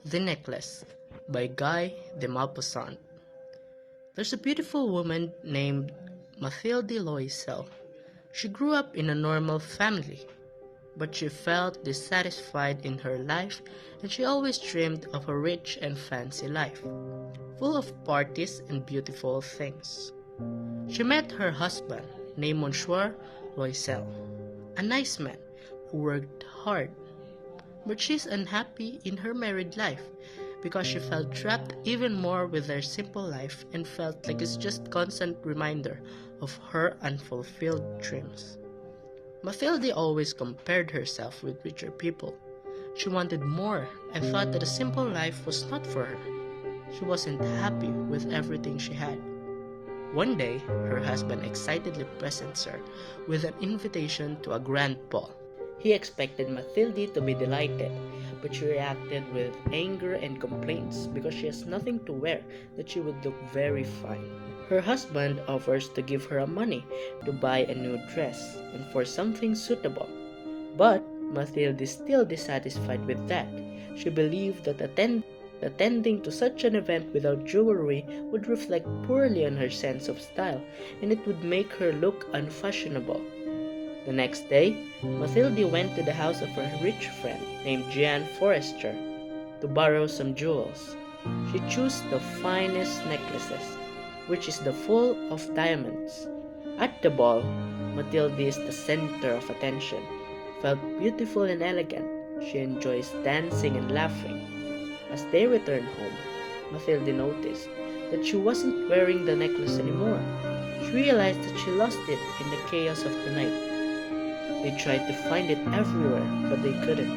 The Necklace by Guy de Maupassant. There's a beautiful woman named Mathilde Loisel. She grew up in a normal family, but she felt dissatisfied in her life and she always dreamed of a rich and fancy life, full of parties and beautiful things. She met her husband, named Monsieur Loisel, a nice man who worked hard, but she's unhappy in her married life because she felt trapped even more with their simple life and felt like it's just constant reminder of her unfulfilled dreams. Mathilde always compared herself with richer people. She wanted more and thought that a simple life was not for her. She wasn't happy with everything she had. One day, her husband excitedly presents her with an invitation to a grand ball. He expected Mathilde to be delighted, but she reacted with anger and complaints because she has nothing to wear that she would look very fine. Her husband offers to give her money to buy a new dress and for something suitable. But Mathilde is still dissatisfied with that. She believed that attending to such an event without jewelry would reflect poorly on her sense of style and it would make her look unfashionable. The next day, Mathilde went to the house of her rich friend named Jean Forester to borrow some jewels. She chose the finest necklaces, which is the full of diamonds. At the ball, Mathilde is the center of attention. Felt beautiful and elegant, she enjoys dancing and laughing. As they returned home, Mathilde noticed that she wasn't wearing the necklace anymore. She realized that she lost it in the chaos of the night. They tried to find it everywhere, but they couldn't.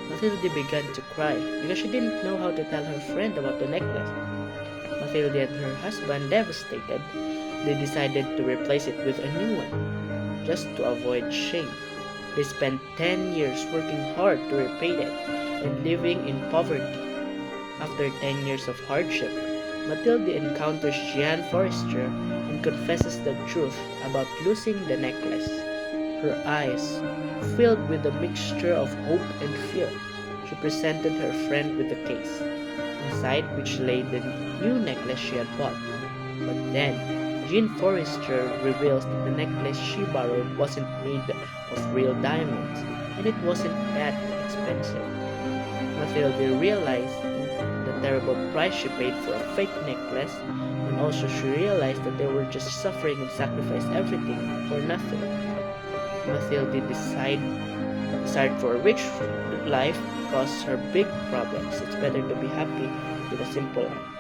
Mathilde began to cry because she didn't know how to tell her friend about the necklace. Mathilde and her husband, devastated, they decided to replace it with a new one, just to avoid shame. They spent 10 years working hard to repaint it and living in poverty. After 10 years of hardship, Mathilde encounters Jean Forester and confesses the truth about losing the necklace. Her eyes filled with a mixture of hope and fear, she presented her friend with the case, inside which lay the new necklace she had bought. But then, Jean Forester reveals that the necklace she borrowed wasn't made of real diamonds, and it wasn't that expensive. Mathilde realized the terrible price she paid for a fake necklace, and also she realized that they were just suffering and sacrificed everything for nothing. Mathilde decided for a rich life because her big problems. It's better to be happy with a simple life.